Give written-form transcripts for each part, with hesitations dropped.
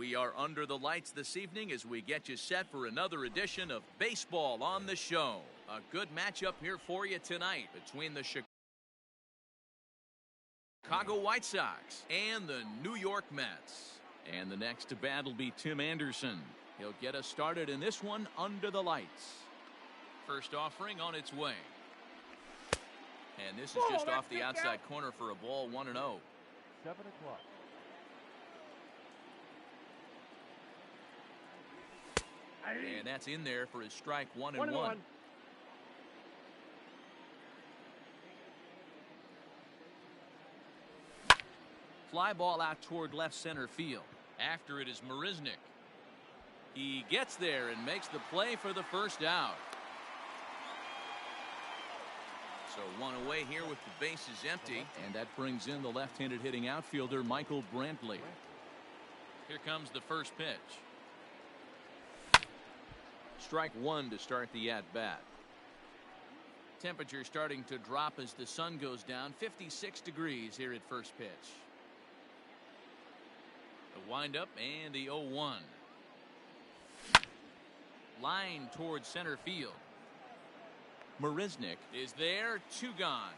We are under the lights this evening as we get you set for another edition of Baseball on the Show. A good matchup here for you tonight between the Chicago White Sox and the New York Mets. And the next to bat will be Tim Anderson. He'll get us started in this one under the lights. First offering on its way. And this is just off the outside corner for a ball, 1-0. 7 o'clock. And that's in there for his strike, 1-1. Fly ball out toward left center field. After it is Marisnick. He gets there and makes the play for the first out. So one away here with the bases empty. And that brings in the left-handed hitting outfielder Michael Brantley. Here comes the first pitch. Strike one to start the at-bat. Temperature starting to drop as the sun goes down. 56 degrees here at first pitch. The windup and the 0-1. Line towards center field. Marisnick is there, 2 gone.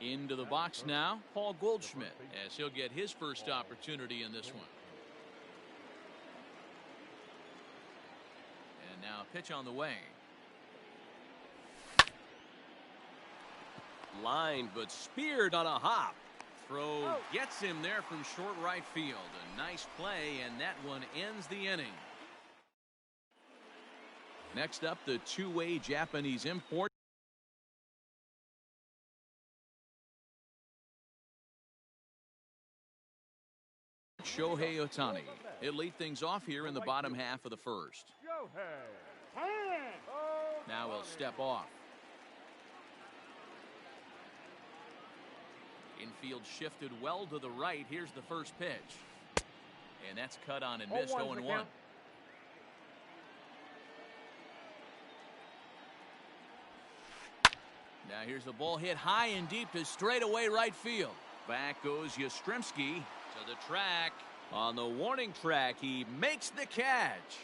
Into the box now, Paul Goldschmidt, as he'll get his first opportunity in this one. And now a pitch on the way. Lined but speared on a hop. Throw gets him there from short right field. A nice play, and that one ends the inning. Next up, the two-way Japanese import. Shohei Ohtani. He'll lead things off here in the bottom half of the first. Now he'll step off. Infield shifted well to the right. Here's the first pitch. And that's cut on and missed, 0-1. Now here's the ball hit high and deep to straightaway right field. Back goes Yastrzemski to the track. On the warning track, he makes the catch.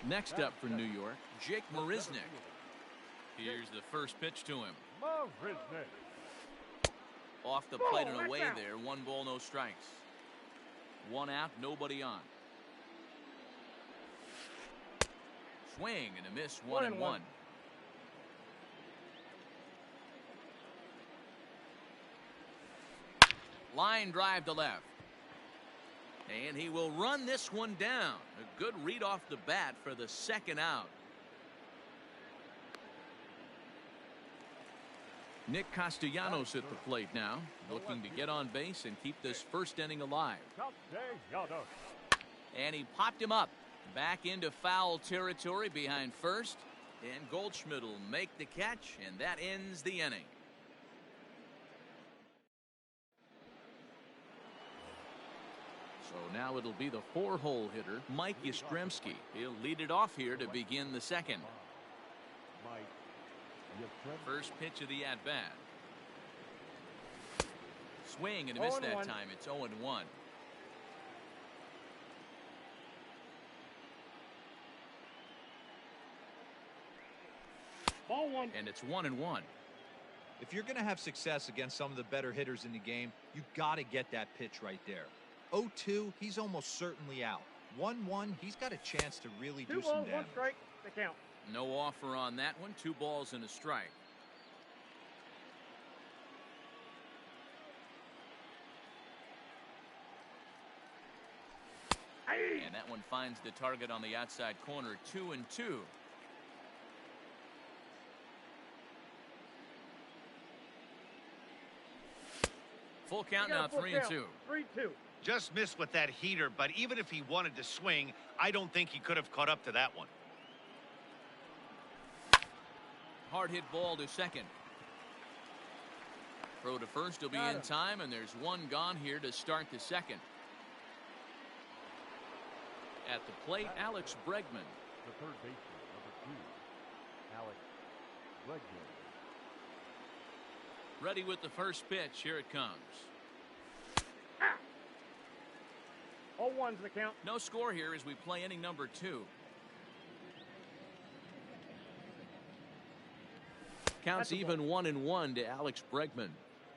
Next up for New York, Jake Marisnick. Here's the first pitch to him. Off the plate and away there. 1 ball, no strikes. 1 out, nobody on. Swing and a miss, 1-1. Line drive to left. And he will run this one down. A good read off the bat for the second out. Nick Castellanos at the plate now, looking to get on base and keep this first inning alive. And he popped him up. Back into foul territory behind first. And Goldschmidt will make the catch, and that ends the inning. So now it'll be the 4-hole hitter, Mike Yastrzemski. He'll lead it off here to begin the second. First pitch of the at-bat. Swing and a miss that time. It's 0-1. Ball 1. And it's 1-1. If you're going to have success against some of the better hitters in the game, you got to get that pitch right there. 0-2, he's almost certainly out. 1-1, he's got a chance to really do some damage. 2 balls, 1 strike, the count. No offer on that one. 2 balls and a strike. And that one finds the target on the outside corner. 2-2. Full count now, 3-2. 3-2. Just missed with that heater, but even if he wanted to swing, I don't think he could have caught up to that one. Hard hit ball to second. Throw to first will be in time, and there's 1 gone here to start the second. At the plate, Alex Bregman. The third baseman, number 2, Alex Bregman. Ready with the first pitch. Here it comes. 0-1's the count. No score here as we play inning number 2. Counts even 1-1 to Alex Bregman.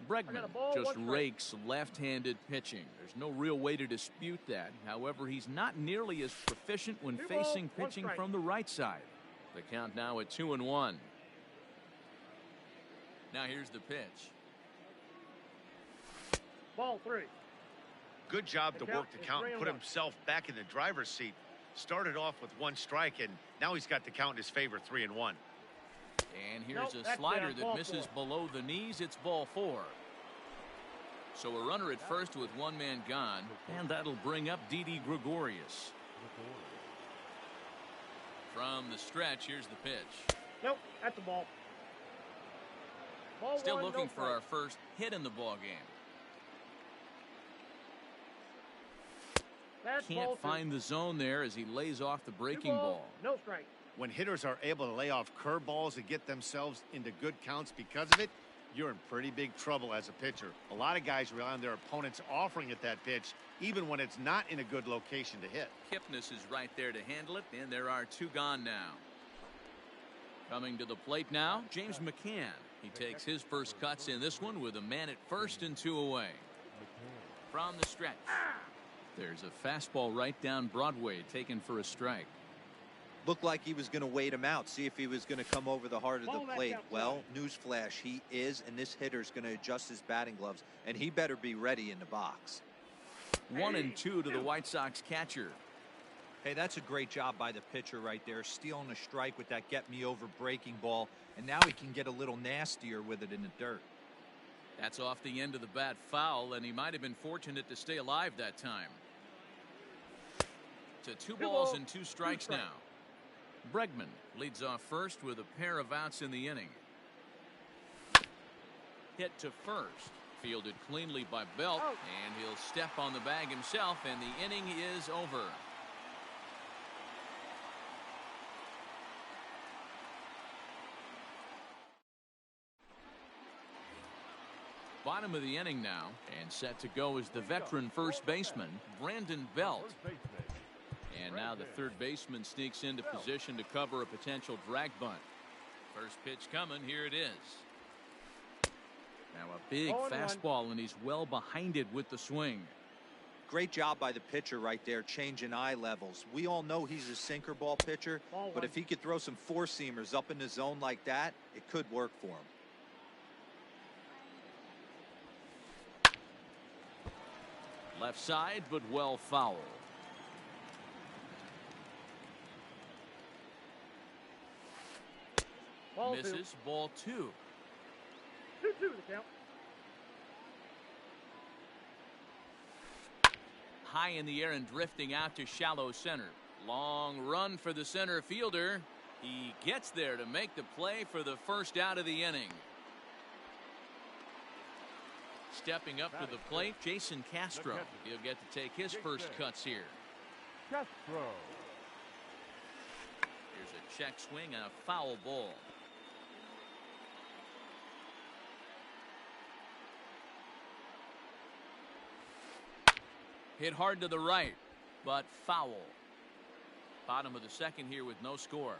Bregman just rakes left-handed pitching. There's no real way to dispute that. However, he's not nearly as proficient when facing pitching from the right side. The count now at 2-1. Now here's the pitch. Ball 3. Good job to work the count and put himself back in the driver's seat. Started off with 1 strike, and now he's got the count in his favor, 3-1. And here's a slider that misses below the knees. It's ball 4. So a runner at first with 1 man gone, and that'll bring up Didi Gregorius. From the stretch, here's the pitch. Nope, that's the ball. Ball Still 1, looking no for our first hit in the ball game. Can't find the zone there as he lays off the breaking ball. No strike. When hitters are able to lay off curveballs and get themselves into good counts because of it, you're in pretty big trouble as a pitcher. A lot of guys rely on their opponents offering at that pitch, even when it's not in a good location to hit. Kipnis is right there to handle it, and there are 2 gone now. Coming to the plate now, James McCann. He takes his first cuts in this one with a man at first and 2 away. From the stretch. There's a fastball right down Broadway taken for a strike. Looked like he was going to wait him out, see if he was going to come over the heart of the plate. Well, newsflash, he is, and this hitter's going to adjust his batting gloves, and he better be ready in the box. 1-2 to the White Sox catcher. Hey, that's a great job by the pitcher right there, stealing a strike with that get-me-over breaking ball, and now he can get a little nastier with it in the dirt. That's off the end of the bat foul, and he might have been fortunate to stay alive that time. To 2 balls and 2 strikes now. Bregman leads off first with a pair of outs in the inning. Hit to first. Fielded cleanly by Belt, and he'll step on the bag himself, and the inning is over. Bottom of the inning now, and set to go is the veteran first baseman, Brandon Belt. And now the third baseman sneaks into position to cover a potential drag bunt. First pitch coming. Here it is. Now a big fastball, and he's well behind it with the swing. Great job by the pitcher right there, changing eye levels. We all know he's a sinker ball pitcher, but if he could throw some four-seamers up in the zone like that, it could work for him. Left side, but well foul. Misses. Ball 2. 2-2 the count. High in the air and drifting out to shallow center. Long run for the center fielder. He gets there to make the play for the first out of the inning. Stepping up to the plate, Jason Castro. He'll get to take his first cuts here. Castro. Here's a check swing and a foul ball. Hit hard to the right, but foul. Bottom of the second here with no score.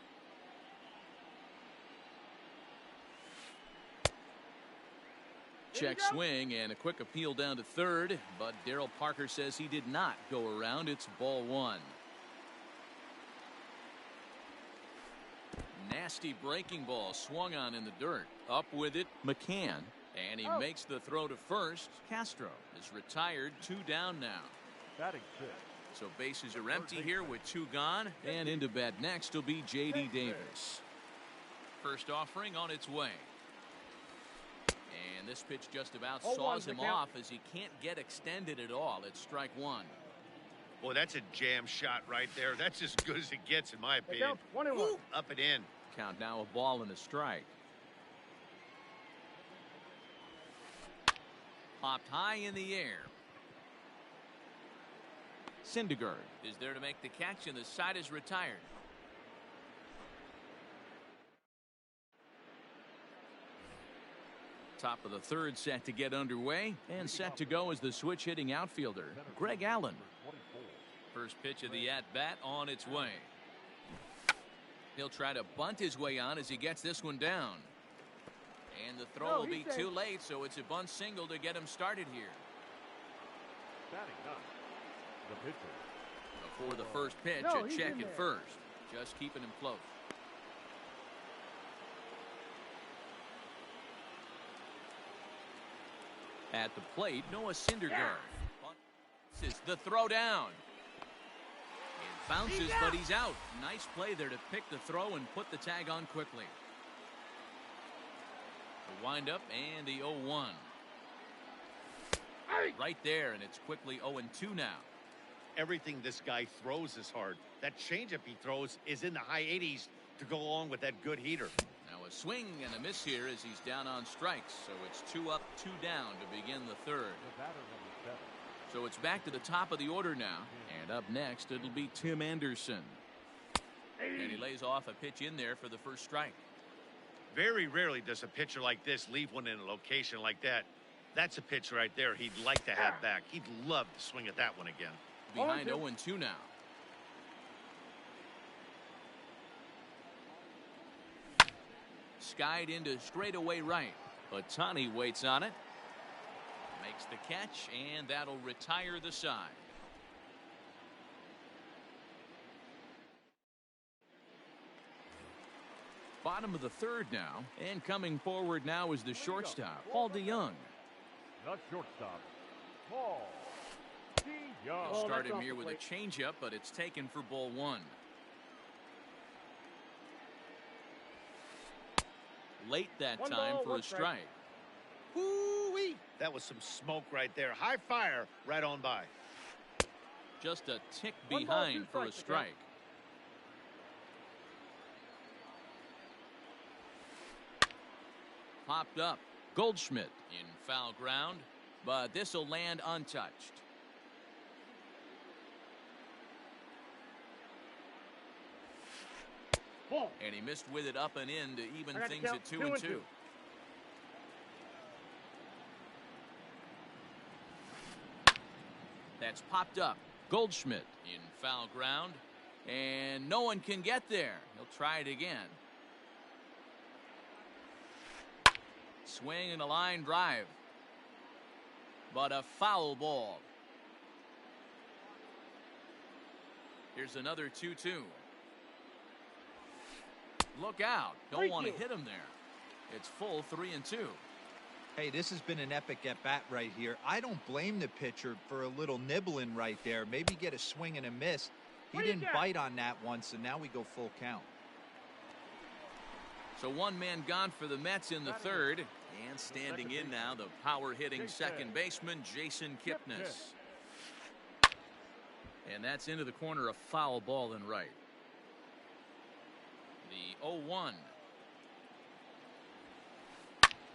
Check swing and a quick appeal down to third, but Darryl Parker says he did not go around. It's ball 1. Nasty breaking ball swung on in the dirt. Up with it, McCann, and he makes the throw to first. Castro is retired, 2 down now. Batting fifth. So bases are empty here with 2 gone, and into bat next will be J.D. Davis. First offering on its way. And this pitch just about saws him off as he can't get extended at all. It's strike 1. Boy, that's a jam shot right there. That's as good as it gets, in my opinion. 1-1. Up and in. Count now a ball and a strike. Popped high in the air. Syndergaard is there to make the catch, and the side is retired. Top of the third set to get underway, and set to go is the switch hitting outfielder, Greg Allen. First pitch of the at-bat on its way. He'll try to bunt his way on as he gets this one down. And the throw will be too late, so it's a bunt single to get him started here. Batting ninth, the pitcher. Before the first pitch, No, a he's check in at there. first. Just keeping him close. At the plate, Noah Syndergaard. This is the throw down. It bounces, but he's out. Nice play there to pick the throw and put the tag on quickly. The windup and the 0-1. Right there, and it's quickly 0-2 now. Everything this guy throws is hard. That changeup he throws is in the high 80s to go along with that good heater. Now a swing and a miss here as he's down on strikes. So it's 2 up, 2 down to begin the third. The batter number 7. So it's back to the top of the order now. And up next, it'll be Tim Anderson. And he lays off a pitch in there for the first strike. Very rarely does a pitcher like this leave one in a location like that. That's a pitch right there he'd like to have back. He'd love to swing at that one again. Behind 0-2 now. Skied into straightaway right. But Ohtani waits on it. Makes the catch, and that'll retire the side. Bottom of the third now, and coming forward now is the shortstop, Paul DeYoung. The shortstop, Paul DeYoung. They'll start that's him off here the with a plate. changeup, but it's taken for ball 1. Late that One time ball, for one a strike. strike. Woo-wee! That was some smoke right there. High fire right on by. Just a tick One ball, two behind for a strikes, strike. Popped up. Goldschmidt in foul ground, but this will land untouched. Ball. And he missed with it up and in to even I got the things count, at 2 2 and and 2. 2. That's popped up. Goldschmidt in foul ground, and no one can get there. He'll try it again. Swing and a line drive, but a foul ball. Here's another 2-2. Look out. Don't Thank want to you. hit him there. It's full 3 and 2. Hey, this has been an epic at-bat right here. I don't blame the pitcher for a little nibbling right there. Maybe get a swing and a miss. He What do you didn't got? bite on that one, so now we go full count. So one man gone for the Mets in the third. And standing in now, the power-hitting second baseman, Jason Kipnis. And that's into the corner, a foul ball and right. The 0-1.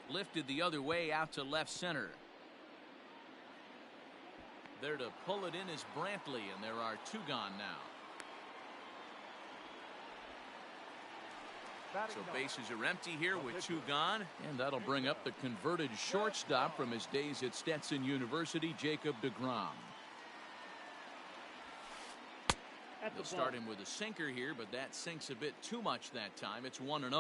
Lifted the other way out to left center. There to pull it in is Brantley, and there are 2 gone now. Batting So ninth, bases are empty here with 2 gone, and that'll bring up the converted shortstop from his days at Stetson University, Jacob deGrom. At They'll the start ball. him with a sinker here, but that sinks a bit too much that time. It's 1-0.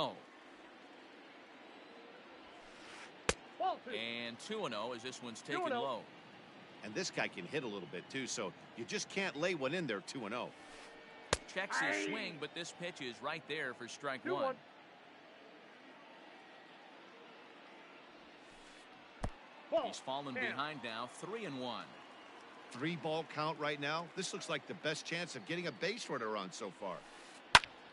Ball 2. And 2-0 as this one's taken 2-0. low. And this guy can hit a little bit too, so you just can't lay one in there 2-0. Checks his swing, but this pitch is right there for strike 1. 2-1. Ball. He's fallen Down. behind now, 3-1. 3-ball count right now. This looks like the best chance of getting a base runner on so far.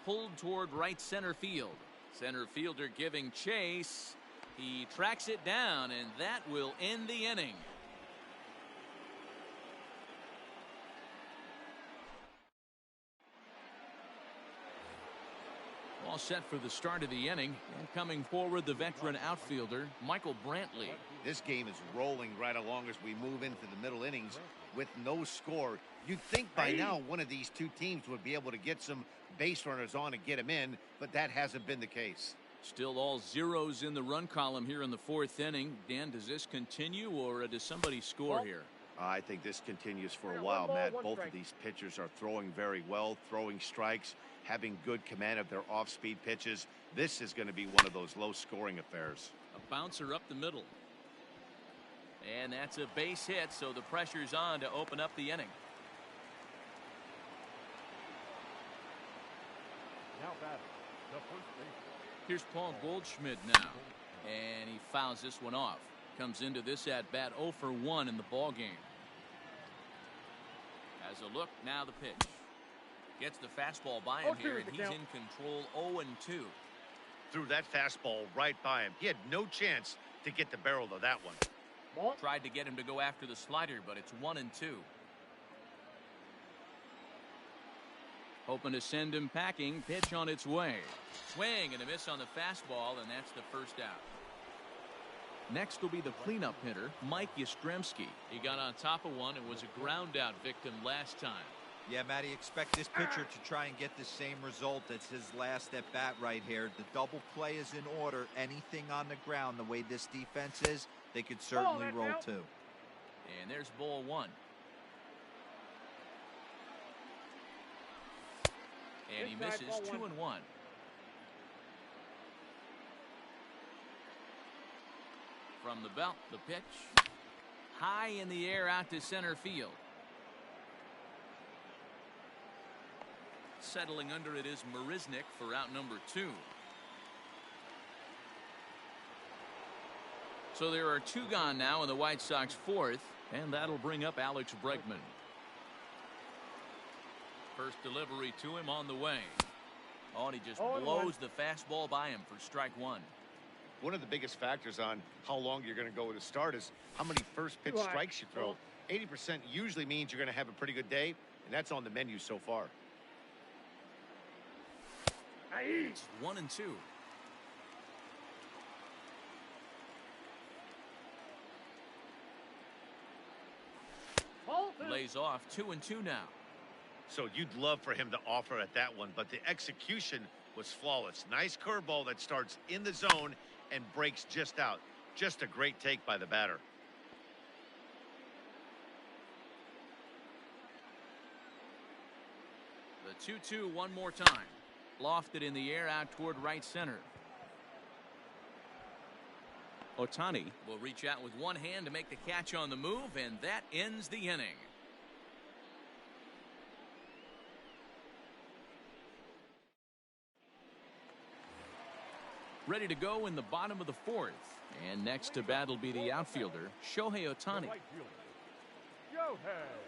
Pulled toward right center field. Center fielder giving chase. He tracks it down, and that will end the inning. All set for the start of the inning, and coming forward, the veteran outfielder, Michael Brantley. This game is rolling right along as we move into the middle innings with no score. You'd think by now one of these 2 teams would be able to get some base runners on and get them in, but that hasn't been the case. Still all zeros in the run column here in the fourth inning. Dan, does this continue or does somebody score here? I think this continues for a Yeah, while, one ball, Matt. one Both strike. of these pitchers are throwing very well, throwing strikes, having good command of their off-speed pitches. This is going to be one of those low-scoring affairs. A bouncer up the middle. And that's a base hit, so the pressure's on to open up the inning. Now batting, the first baseman. Here's Paul Goldschmidt now. And he fouls this one off. Comes into this at-bat 0 for 1 in the ball game. Has a look, now the pitch. Gets the fastball by him 0-2 here, is and the he's count. in control 0-2. Threw that fastball right by him. He had no chance to get the barrel of that one. Ball. Tried to get him to go after the slider, but it's 1-2. Hoping to send him packing. Pitch on its way. Swing and a miss on the fastball, and that's the first out. Next will be the cleanup hitter, Mike Yastrzemski. He got on top of one and was a ground out victim last time. Yeah, Matty, expect this pitcher to try and get the same result as his last at bat right here. The double play is in order. Anything on the ground, the way this defense is, they could certainly that's roll out. too. And there's ball one. And he Inside, misses ball 2-1. From the belt, the pitch. High in the air out to center field. Settling under it is Marisnick for out number 2. So there are 2 gone now in the White Sox fourth, and that'll bring up Alex Bregman. First delivery to him on the way. Oh, and he just 0-1. blows the fastball by him for strike 1. One of the biggest factors on how long you're going to go with a start is how many first pitch Too high. strikes you throw. 80% usually means you're going to have a pretty good day, and that's on the menu so far. It's 1-2. Ball 2. Lays off 2-2 now. So you'd love for him to offer at that one, but the execution was flawless. Nice curveball that starts in the zone and breaks just out. Just a great take by the batter. The 2-2 one more time. Lofted in the air out toward right center. Ohtani will reach out with one hand to make the catch on the move, and that ends the inning. Ready to go in the bottom of the fourth. And next to bat will be the outfielder, Shohei Ohtani. Right fielder, Shohei.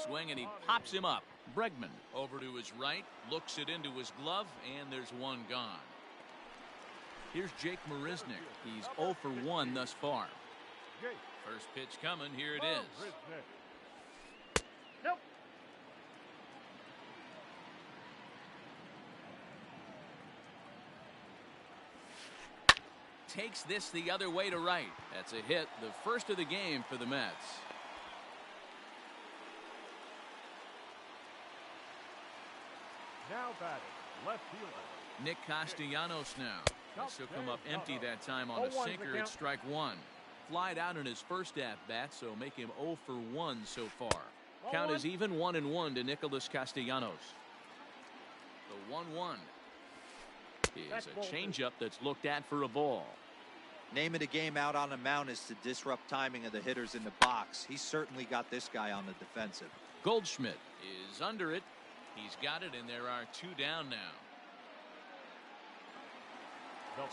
Swing and he pops him up. Bregman over to his right, looks it into his glove, and there's one gone. Here's Jake Marisnick. He's 0 for 1 thus far. Jake First pitch coming. Here it is. Marisnick. Nope. Takes this the other way to right. That's a hit, the first of the game for the Mets. Now batting, left fielder. Nick Castellanos now. This will come up empty that time on the 0-1 is the sinker at count. strike 1. Flied out in his first at-bat, so make him 0 for 1 so far. Count 0-1. is even 1-1 to Nicholas Castellanos. The 1-1 is That's a ball two. changeup that's looked at for a ball. Name of the game out on the mound is to disrupt timing of the hitters in the box. He's certainly got this guy on the defensive. Goldschmidt is under it. He's got it, and there are 2 down now.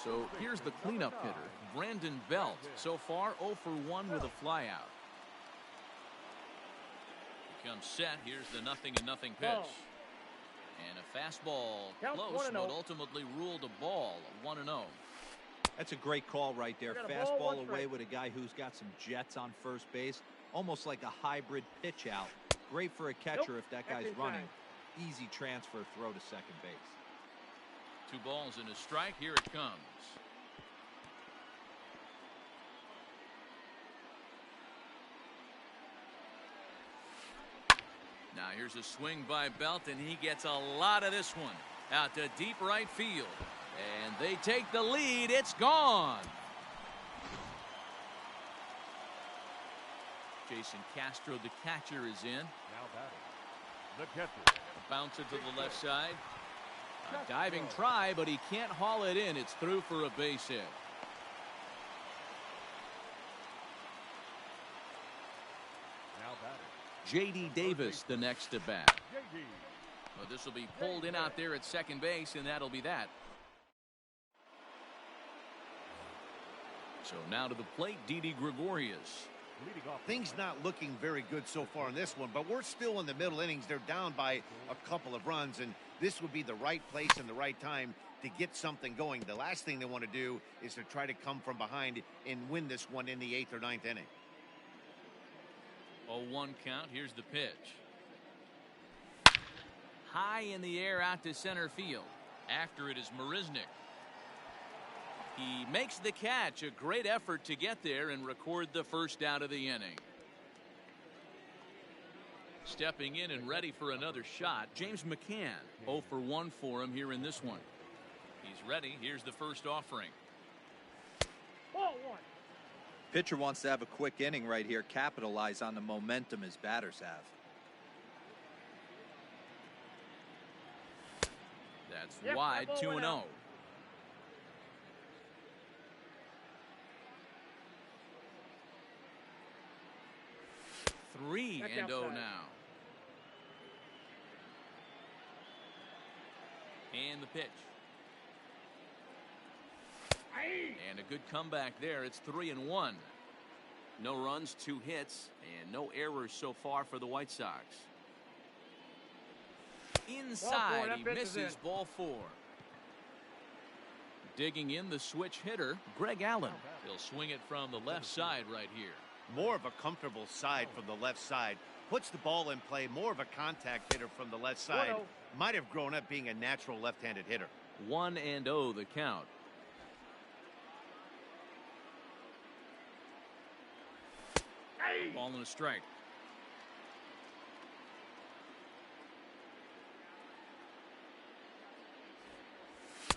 So here's the cleanup hitter, Brandon Belt. So far 0 for 1 with a flyout. He comes set. Here's the 0-0 pitch. Ball. And a fastball Count close, 1-0. but ultimately ruled a ball, 1-0. That's a great call right there. We got a ball, Fastball 1 away strike. with a guy who's got some jets on first base. Almost like a hybrid pitch out. Great for a catcher Nope, if that that's guy's running. inside. Easy transfer throw to second base. 2 balls and a strike. Here it comes. Now here's a swing by Belt, and he gets a lot of this one out to deep right field. And they take the lead. It's gone. Jason Castro, the catcher, is in. Now batting. The catcher. Bounce it to the left side. A diving try, but he can't haul it in. It's through for a base hit. Now batting. J.D. Davis, the next to bat. JD. Well, this will be pulled in out there at second base, and that'll be that. So now to the plate, Didi Gregorius. Leading off. Things not looking very good so far in this one, but we're still in the middle innings. They're down by a couple of runs, and this would be the right place and the right time to get something going. The last thing they want to do is to try to come from behind and win this one in the 8th or 9th inning. 0-1 count. Here's the pitch. High in the air out to center field. After it is Marisnick. He makes the catch. A great effort to get there and record the first out of the inning. Stepping in and ready for another shot, James McCann. 0 for 1 for him here in this one. He's ready. Here's the first offering. Ball one. Pitcher wants to have a quick inning right here, capitalize on the momentum his batters have. That's Yep, wide, that ball went 2-0. out. Back 3-0 outside. now. And the pitch. And a good comeback there. It's 3-1. No runs, 2 hits, and no errors so far for the White Sox. Inside, that he pitch is misses, in. ball 4. Digging in the switch hitter, Greg Allen. He'll swing it from the left side right here. More of a comfortable side from the left side. Puts the ball in play. More of a contact hitter from the left side. 1-0. Might have grown up being a natural left-handed hitter. 1-0 the count. Ball and a strike.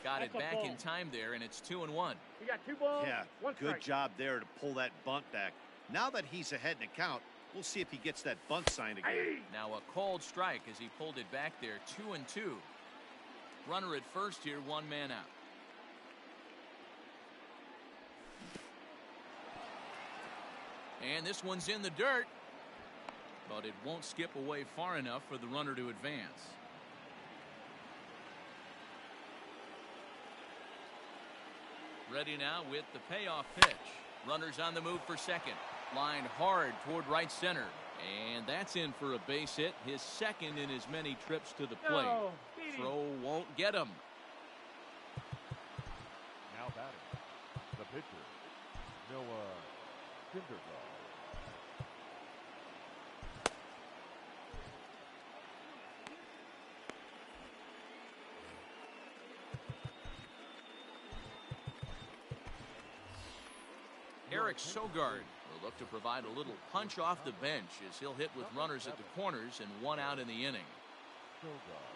Got it That's a back in ball. time there, and it's 2-1. We got 2 balls. Yeah, One good strike. job there to pull that bunt back. Now that he's ahead in the count, we'll see if he gets that bunt signed again. Now a called strike as he pulled it back there, 2-2. Runner at first here, 1 man out. And this one's in the dirt, but it won't skip away far enough for the runner to advance. Ready now with the payoff pitch. Runners on the move for second. Lined hard toward right center. And that's in for a base hit, his second in as many trips to the plate. No, beat him. Throw won't get him. Now batting. The pitcher. Noah Syndergaard. Eric Sogard will look to provide a little punch off the bench as he'll hit with runners at the corners and 1 out in the inning. Syndergaard.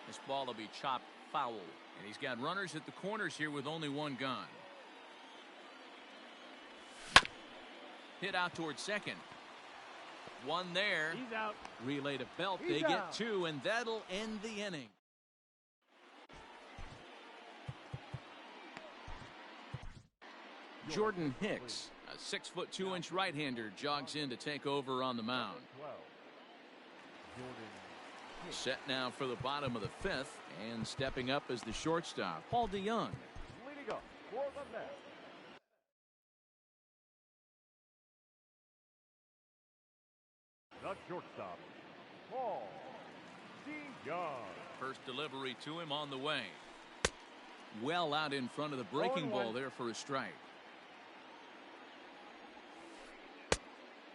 This ball will be chopped foul. And he's got runners at the corners here with only 1 gone. Hit out towards second. 1 there. He's out. Relay to Belt. He's They get out. 2, and that'll end the inning. Jordan Hicks, a 6'2" right-hander, jogs in to take over on the mound. 12. Jordan Hicks. Set now for the bottom of the 5th, and stepping up as the shortstop, Paul DeYoung. Leading up for the Mets. The shortstop, Paul DeYoung. First delivery to him on the way. Well out in front of the breaking 0-1. ball there for a strike.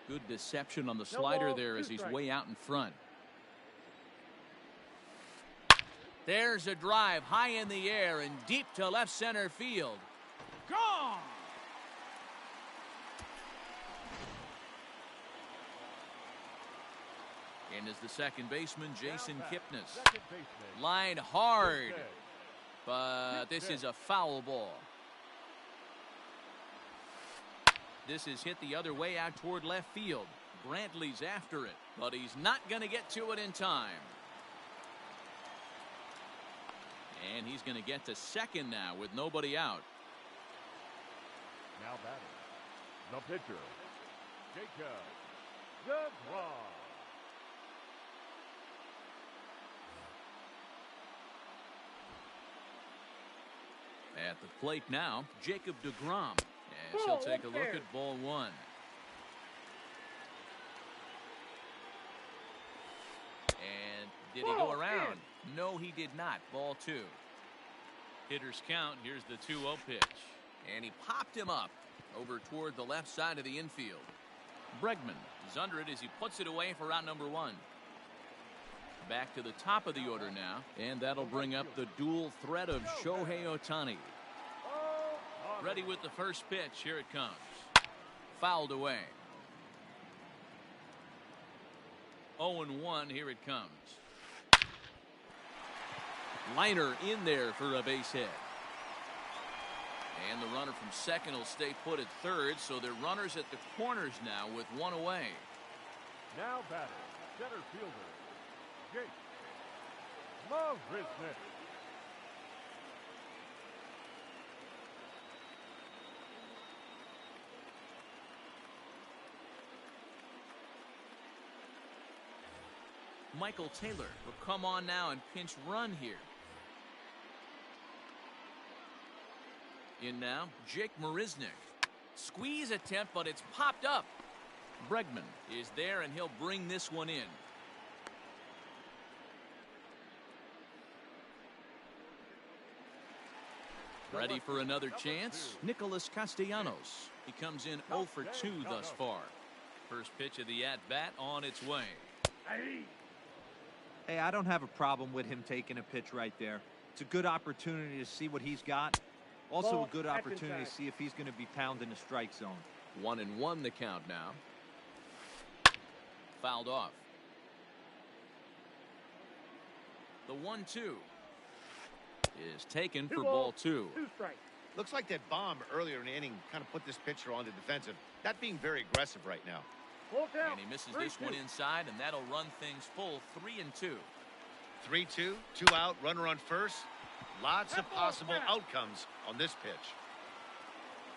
Good deception on the slider ball, there 2 as he's strikes. way out in front. There's a drive high in the air and deep to left center field. Gone! In is the second baseman, Jason Kipnis. Second baseman. Line hard, Kipnis. but this is a foul ball. This is hit the other way out toward left field. Brantley's after it, but he's not going to get to it in time. And he's going to get to second now with nobody out. Now batting. The pitcher, Jacob DeGrom. At the plate now, Jacob DeGrom. As he'll take a look at ball one. And did he go around? No, he did not. Ball two. Hitters count. Here's the 2-0 pitch. And he popped him up over toward the left side of the infield. Bregman is under it as he puts it away for out number one. Back to the top of the order now, and that'll bring up the dual threat of Shohei Ohtani. Ready with the first pitch. Here it comes. Fouled away. 0-1. Here it comes. Liner in there for a base hit. And the runner from second will stay put at third, so they're runners at the corners now with one away. Now batting. Center fielder, Jake Marisnick. Michael Taylor will come on now and pinch run here. In now, Jake Marisnick. Squeeze attempt, but it's popped up. Bregman is there, and he'll bring this one in. Ready for another chance? Nicholas Castellanos. He comes in 0 for 2 thus far. First pitch of the at-bat on its way. Hey, I don't have a problem with him taking a pitch right there. It's a good opportunity to see what he's got. Also a good opportunity to see if he's going to be pounding the strike zone. 1-1 the count now. Fouled off. The 1-2 is taken for ball two. 2 strikes. Looks like that bomb earlier in the inning kind of put this pitcher on the defensive. Not being very aggressive right now. Full count. And he misses this one inside, and that'll run things full 3-2. 3-2, 2 out, runner on first. Lots of possible outcomes on this pitch.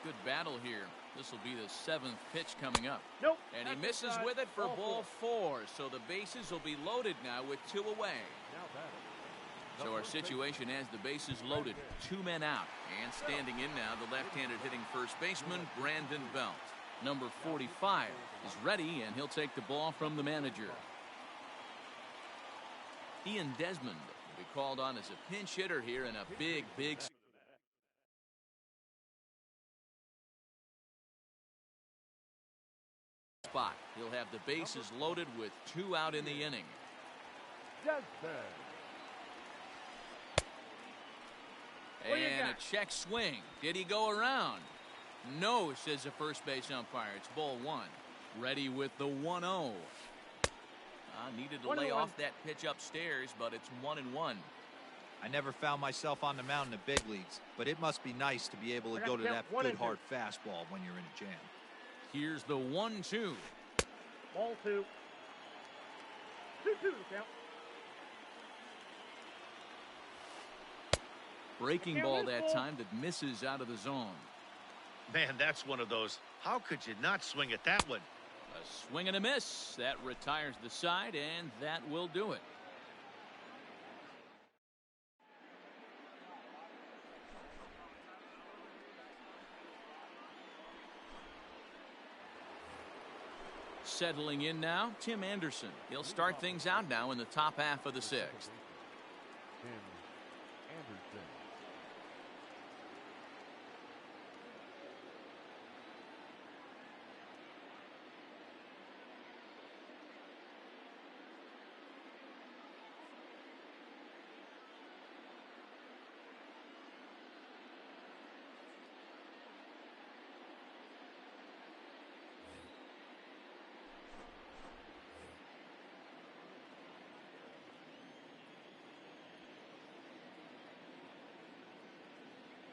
Good battle here. This will be the 7th pitch coming up. Nope. And he misses with it for ball 4. So the bases will be loaded now with 2 away. Now batting. So our situation has the bases loaded. 2 men out. And standing in now, the left-handed hitting first baseman, Brandon Belt. Number 45 is ready, and he'll take the ball from the manager. Ian Desmond will be called on as a pinch hitter here in a big spot. He'll have the bases loaded with 2 out in the inning. Desmond. And a check swing. Did he go around? No, says the first base umpire. It's ball 1. Ready with the 1-0. Needed to lay off that pitch upstairs, but it's 1-1. I never found myself on the mound in the big leagues, but it must be nice to be able to go to that good hard fastball when you're in a jam. Here's the 1-2. Ball 2. 2-2 the count. Breaking ball that time that misses out of the zone. Man, that's one of those. How could you not swing at that one? A swing and a miss. That retires the side, and that will do it. Settling in now, Tim Anderson. He'll start things out now in the top half of the 6th. Tim Anderson.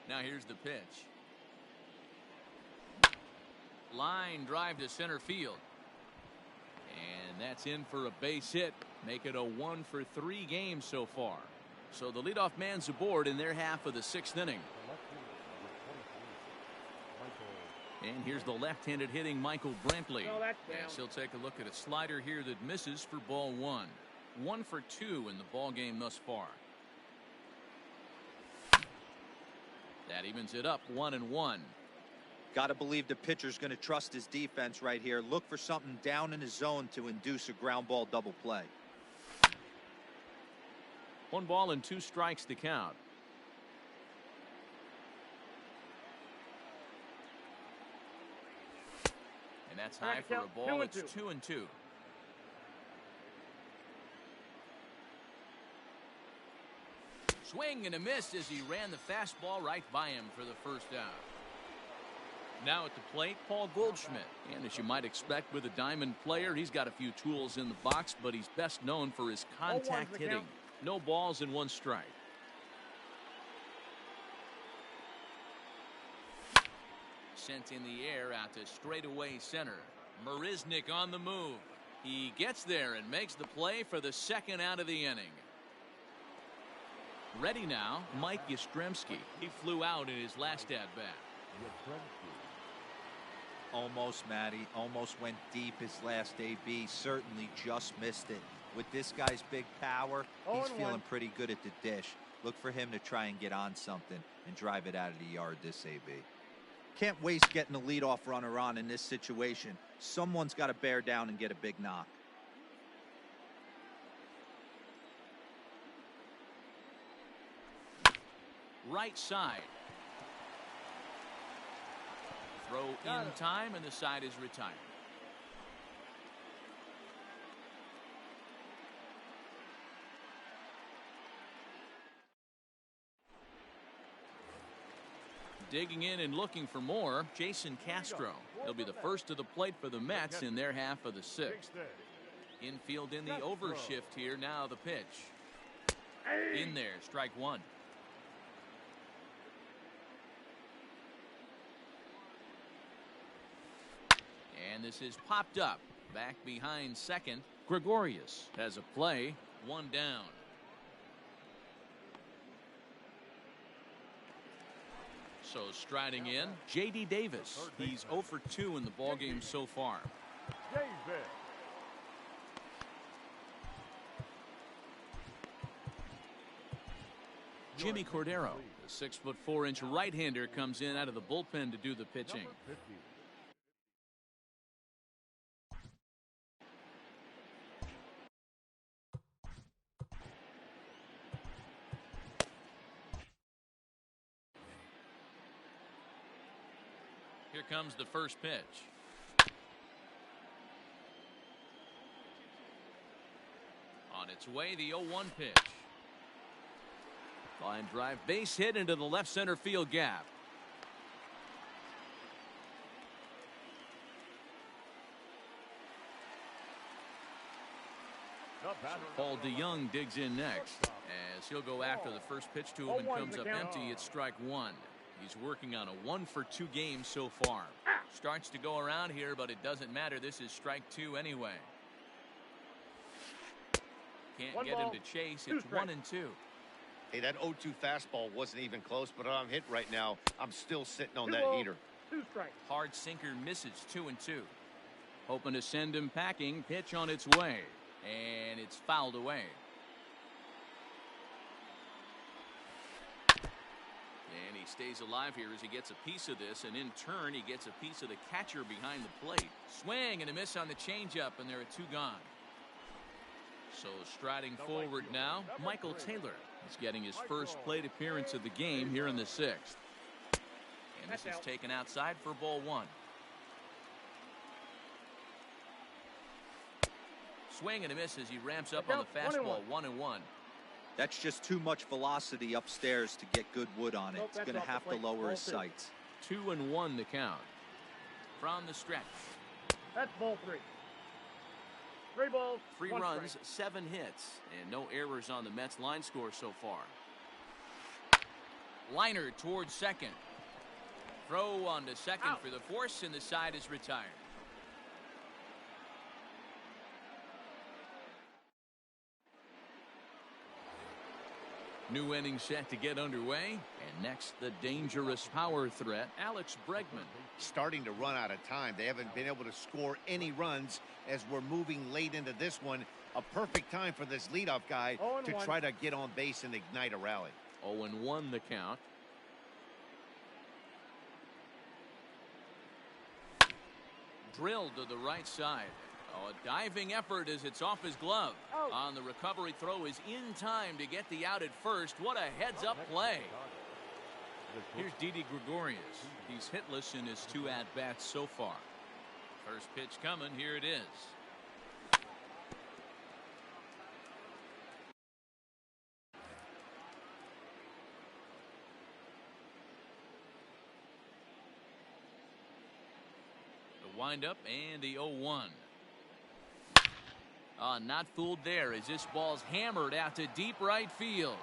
Now here's the pitch. Line drive to center field. And that's in for a base hit. Make it a 1-for-3 game so far. So the leadoff man's aboard in their half of the 6th inning. And here's the left-handed hitting Michael Brantley. Oh, that's down. Yes, he'll take a look at a slider here that misses for ball 1. 1 for 2 in the ball game thus far. That evens it up 1-1. Got to believe the pitcher's going to trust his defense right here. Look for something down in his zone to induce a ground ball double play. 1 ball and 2 strikes to count. And that's high for a ball. It's 2-2. Swing and a miss as he ran the fastball right by him for the first out. Now at the plate, Paul Goldschmidt. And as you might expect with a diamond player, he's got a few tools in the box, but he's best known for his contact hitting. No balls and 1 strike. Sent in the air out to straightaway center. Marisnick on the move. He gets there and makes the play for the 2nd out of the inning. Ready now, Mike Yastrzemski. He flew out in his last at-bat. Almost, Matty. Almost went deep his last AB. Certainly just missed it. With this guy's big power, he's feeling pretty good at the dish. Look for him to try and get on something and drive it out of the yard this AB. Can't waste getting a leadoff runner on in this situation. Someone's got to bear down and get a big knock. Right side. Throw in time, and the side is retired. Digging in and looking for more, Jason Castro. He'll be the first to the plate for the Mets in their half of the 6th. Infield in the overshift here. Now the pitch. In there, strike 1. And this is popped up. Back behind second. Gregorius has a play. 1 down. So striding in, J.D. Davis. He's 0 for 2 in the ballgame so far. Jimmy Cordero, the 6'4" right-hander, comes in out of the bullpen to do the pitching. Here comes the first pitch. On its way, the 0-1 pitch. Line drive, base hit into the left center field gap. Paul DeYoung digs in next as he'll go after the first pitch to him and comes up empty at strike 1. He's working on a 1 for 2 game so far. Starts to go around here, but it doesn't matter. This is strike 2 anyway. Can't get him to chase. It's 1-2. Hey, that 0-2 fastball wasn't even close, but I'm hit right now. I'm still sitting on that heater. 2 strikes. Hard sinker misses. 2-2. Hoping to send him packing. Pitch on its way. And it's fouled away. And he stays alive here as he gets a piece of this, and in turn he gets a piece of the catcher behind the plate. Swing and a miss on the changeup, and there are 2 gone. So striding forward now, Michael Taylor is getting his first plate appearance of the game here in the 6th. And this is taken outside for ball 1. Swing and a miss as he ramps up on the fastball. 1-1. That's just too much velocity upstairs to get good wood on it. It's going to have to lower his sights. 2-1 the count. From the stretch. That's ball 3. 3 balls. 3 runs, 7 hits, and no errors on the Mets line score so far. Liner towards second. Throw on to second Out. for the force, and the side is retired. New inning set to get underway. And next, the dangerous power threat, Alex Bregman. Starting to run out of time. They haven't been able to score any runs as we're moving late into this one. A perfect time for this leadoff guy to 0-1. try to get on base and ignite a rally. 0-1 the count. Drilled to the right side. Oh, a diving effort as it's off his glove. Out. On the recovery throw is in time to get the out at first. What a heads-up play. Here's Didi Gregorius. He's hitless in his 2 at-bats so far. First pitch coming. Here it is. The windup and the 0-1. Not fooled there as this ball's hammered out to deep right field.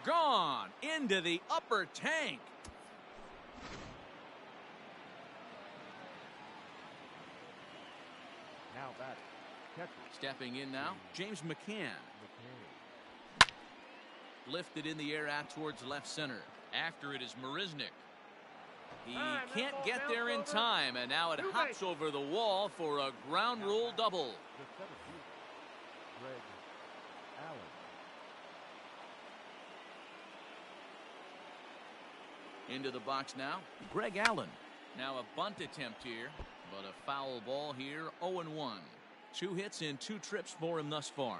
Gone into the upper tank. Now batting. Catcher. Stepping in now, James McCann. Lifted in the air out towards left center. After it is Marisnick. He can't get there in time, and now it hops over the wall for a ground rule double. The center fielder, Greg Allen. Into the box now, Greg Allen. Now a bunt attempt here, but a foul ball here, 0-1. 2 hits in 2 trips for him thus far.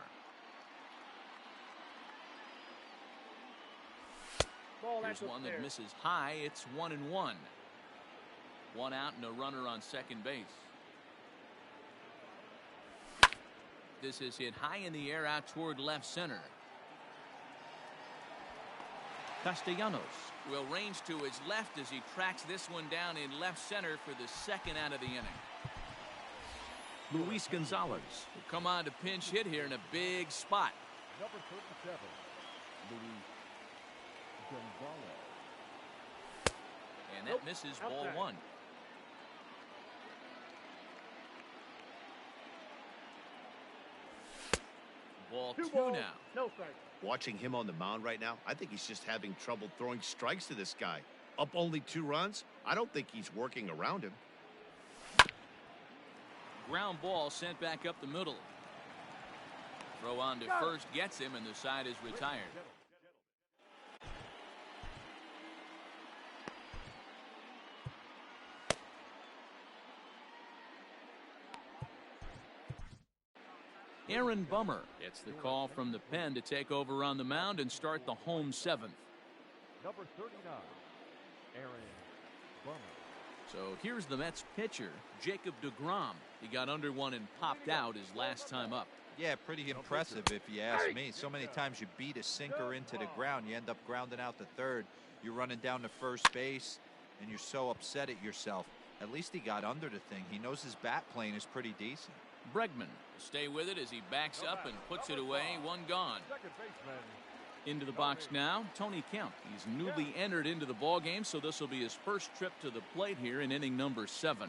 Ball, Here's that's one that upstairs. misses high. It's 1-1. 1 out and a runner on second base. This is hit high in the air out toward left center. Castellanos will range to his left as he tracks this one down in left center for the 2nd out of the inning. Luis Gonzalez will come on to pinch hit here in a big spot. Number 37, Luis Gonzalez. And that Nope. misses Outside. ball 1. Ball 2 balls, now. no strike. Watching him on the mound right now, I think he's just having trouble throwing strikes to this guy. Up only 2 runs? I don't think he's working around him. Ground ball sent back up the middle. Throw on to first gets him, and the side is retired. Aaron Bummer gets the call from the pen to take over on the mound and start the home 7th. Number 39, Aaron Bummer. So here's the Mets pitcher, Jacob deGrom. He got under one and popped out his last time up. Yeah, pretty impressive if you ask me. So many times you beat a sinker into the ground, you end up grounding out to third. You're running down to first base, and you're so upset at yourself. At least he got under the thing. He knows his bat plane is pretty decent. Bregman will stay with it as he backs up and puts it away. 1 gone. Second baseman, Into the box now, Tony Kemp. He's newly entered into the ballgame, so this will be his first trip to the plate here in inning number 7.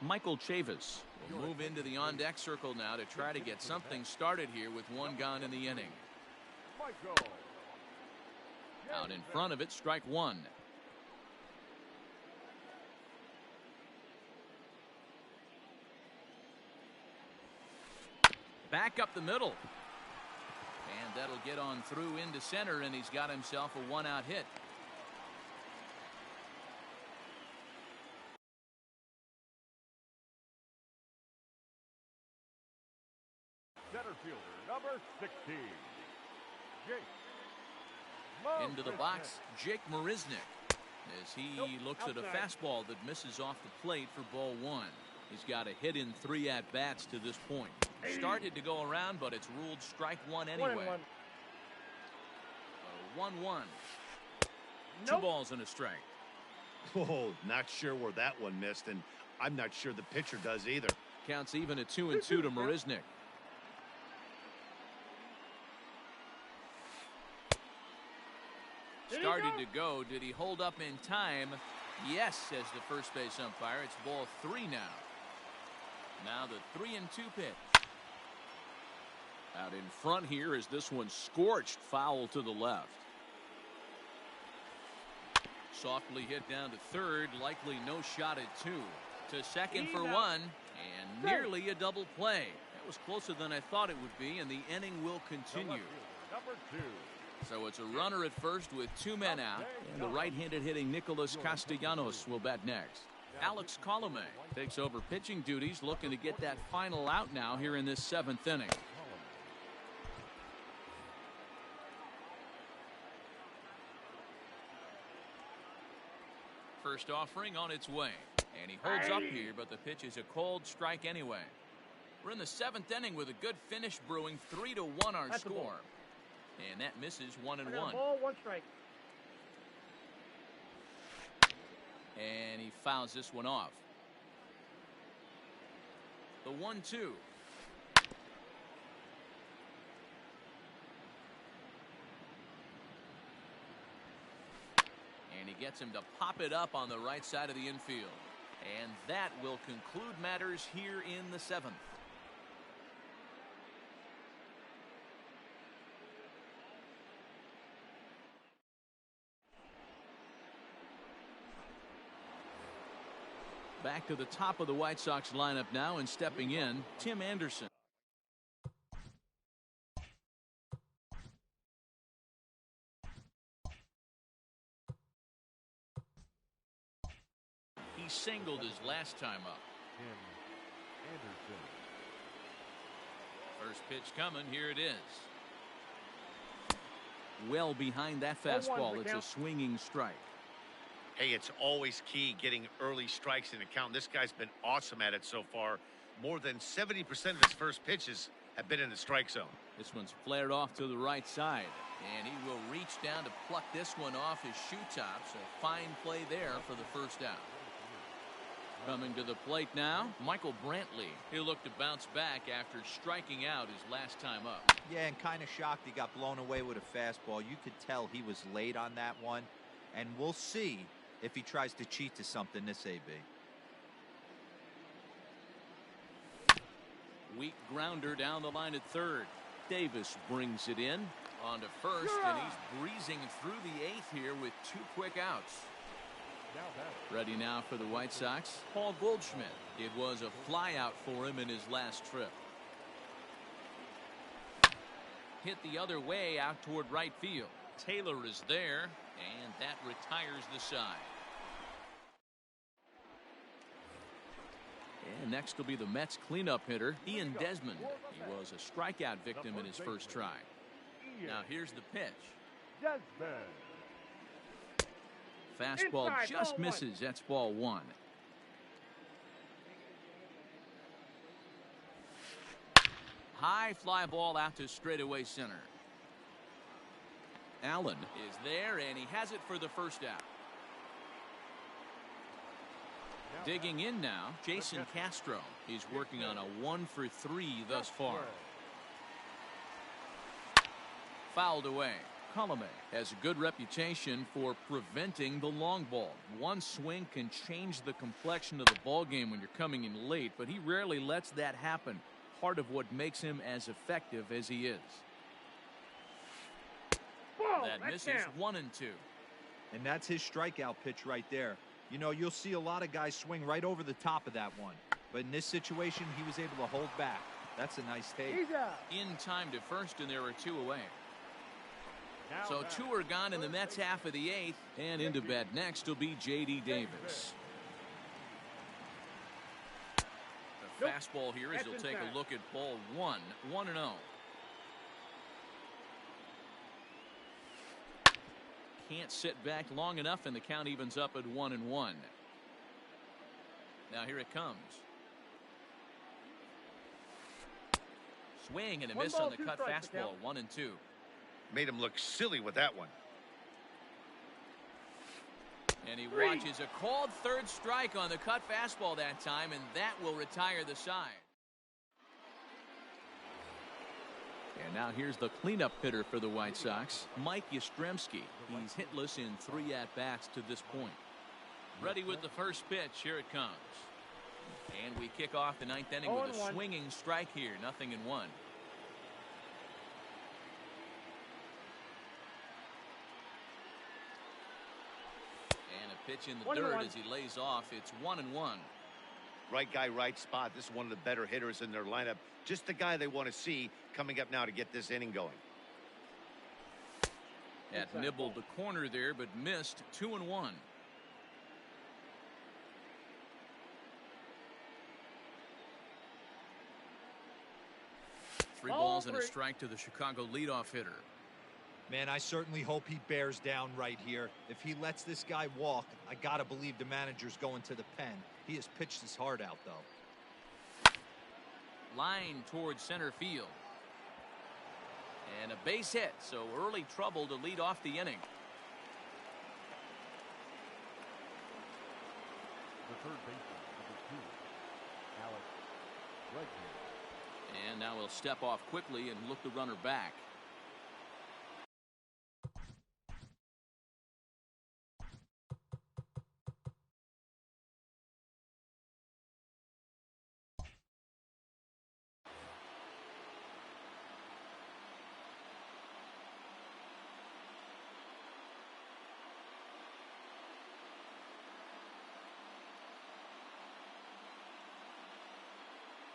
Michael Chavis will move into the on-deck circle now to try to get something started here with 1 gone in the inning. Michael. Out in front of it, strike 1. Back up the middle. And that'll get on through into center, and he's got himself a 1-out hit. Center fielder, number 16, Jake. Into the box, Jake Marisnick, as he looks at a fastball that misses off the plate for ball 1. He's got a hit in 3 at-bats to this point. Started to go around, but it's ruled strike 1 anyway. 1-1. 2 balls and a strike. Oh, not sure where that one missed, and I'm not sure the pitcher does either. Counts even at 2-2 to Marisnick. Started to go. Did he hold up in time? Yes, says the first base umpire. It's ball 3 now. Now the 3-2 pitch. Out in front here is this one scorched foul to the left. Softly hit down to third. Likely no shot at 2. To second for 1. And nearly a double play. That was closer than I thought it would be, and the inning will continue. Number 2. So it's a runner at first with 2 men out, and the right-handed hitting Nicholas Castellanos will bat next. Alex Colome takes over pitching duties, looking to get that final out now here in this 7th inning. First offering on its way, and he holds up here, but the pitch is a cold strike anyway. We're in the 7th inning with a good finish brewing. 3-1 our score. And that misses 1-1. Ball, 1 strike. And he fouls this one off. The 1-2. And he gets him to pop it up on the right side of the infield. And that will conclude matters here in the 7th. Back to the top of the White Sox lineup now, and stepping in, Tim Anderson. He singled his last time up. Tim Anderson. First pitch coming. Here it is. Well behind that fastball. It's a swinging strike. Hey, it's always key getting early strikes in the count. This guy's been awesome at it so far. More than 70% of his first pitches have been in the strike zone. This one's flared off to the right side, and he will reach down to pluck this one off his shoe top. So fine play there for the first out. Coming to the plate now, Michael Brantley. He'll look to bounce back after striking out his last time up. Yeah, and kind of shocked he got blown away with a fastball. You could tell he was late on that one, and we'll see if he tries to cheat to something this AB. Weak grounder down the line at third. Davis brings it in on to first, and he's breezing through the 8th here with 2 quick outs. Ready now for the White Sox, Paul Goldschmidt. It was a fly out for him in his last trip. Hit the other way out toward right field. Taylor is there, and that retires the side. And next will be the Mets cleanup hitter, Ian Desmond. He was a strikeout victim in his first try. Now here's the pitch. Desmond. Fastball just misses. That's ball 1. High fly ball out to straightaway center. Allen is there, and he has it for the first out. Digging in now, Jason Castro. He's working on a 1-for-3 thus far. Fouled away. Colome has a good reputation for preventing the long ball. One swing can change the complexion of the ball game when you're coming in late, but he rarely lets that happen. Part of what makes him as effective as he is. That misses 1-2. And that's his strikeout pitch right there. You know, you'll see a lot of guys swing right over the top of that one. But in this situation, he was able to hold back. That's a nice take. In time to first, and there are 2 away. So 2 are gone in the Mets half of the 8th, and into bat next will be J.D. Davis. The fastball here as he'll take a look at ball 1, 1-0. Can't sit back long enough, and the count evens up at 1-1. Now here it comes. Swing and a miss on the cut fastball. 1-2. Made him look silly with that one. And he watches a called third strike on the cut fastball that time, and that will retire the side. And now here's the cleanup hitter for the White Sox, Mike Yastrzemski. He's hitless in 3 at-bats to this point. Ready with the first pitch. Here it comes. And we kick off the 9th inning with a swinging strike here. 0-1. And a pitch in the dirt as he lays off. It's 1-1. Right guy, right spot. This is one of the better hitters in their lineup. Just the guy they want to see coming up now to get this inning going. That nibbled the corner there, but missed. 2-1. Three balls and a strike to the Chicago leadoff hitter. Man, I certainly hope he bears down right here. If he lets this guy walk, I gotta believe the manager's going to the pen. He has pitched his heart out, though. Line towards center field. And a base hit, so early trouble to lead off the inning. The third baseman, number 2, Alex Bregman. And now he'll step off quickly and look the runner back.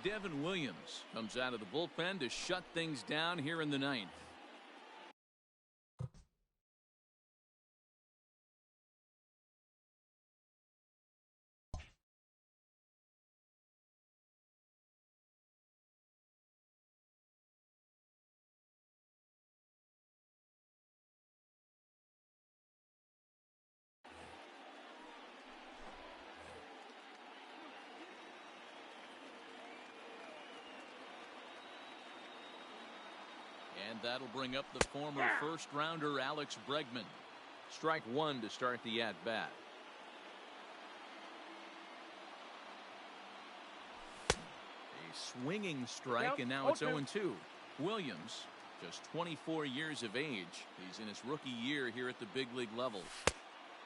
Devin Williams comes out of the bullpen to shut things down here in the 9th. And that'll bring up the former first-rounder Alex Bregman. Strike 1 to start the at-bat. A swinging strike, and now it's 0-2. Williams, just 24 years of age. He's in his rookie year here at the big league level.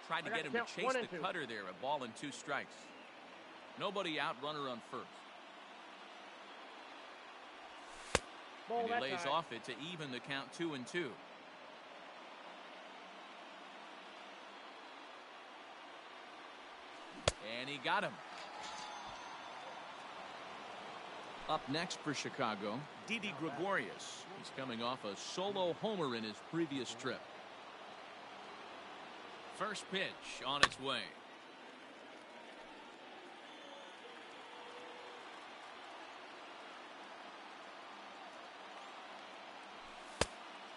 Tried to get him to chase the cutter there. A ball and 2 strikes. Nobody out, runner on first. And he lays off it to even the count 2-2. And he got him. Up next for Chicago, Didi Gregorius. He's coming off a solo homer in his previous trip. First pitch on its way.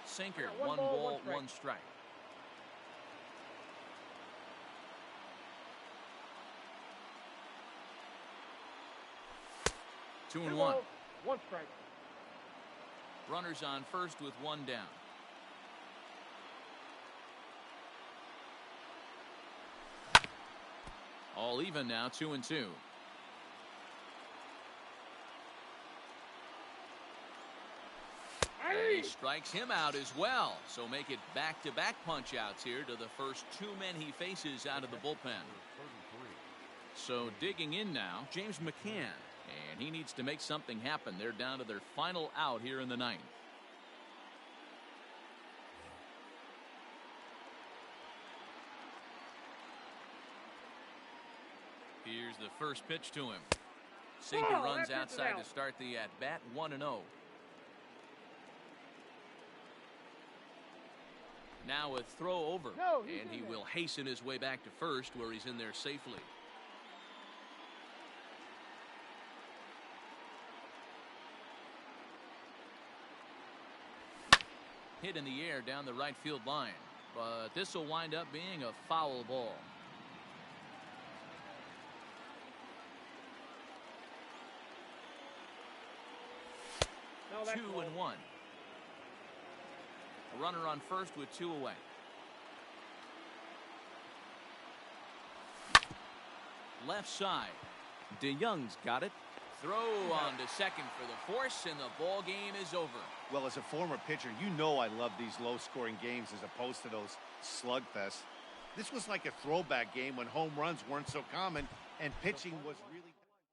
Sinker, 1 ball, 1 strike. Two and 1. 1 strike. Runners on first with 1 down. All even now, 2-2. He strikes him out as well, so make it back-to-back punch-outs here to the first 2 men he faces out of the bullpen. So digging in now, James McCann, and he needs to make something happen. They're down to their final out here in the 9th. Here's the first pitch to him. Sinker runs outside to start the at-bat, 1-0. Now a throw over, and he will hasten his way back to first, where he's in there safely. Hit in the air down the right field line, but this will wind up being a foul ball. No, 2-1. A runner on first with 2 away. Left side. DeYoung's got it. throw on to second for the force, and the ball game is over. Well, as a former pitcher, you know I love these low-scoring games as opposed to those slugfests. This was like a throwback game when home runs weren't so common and pitching was really...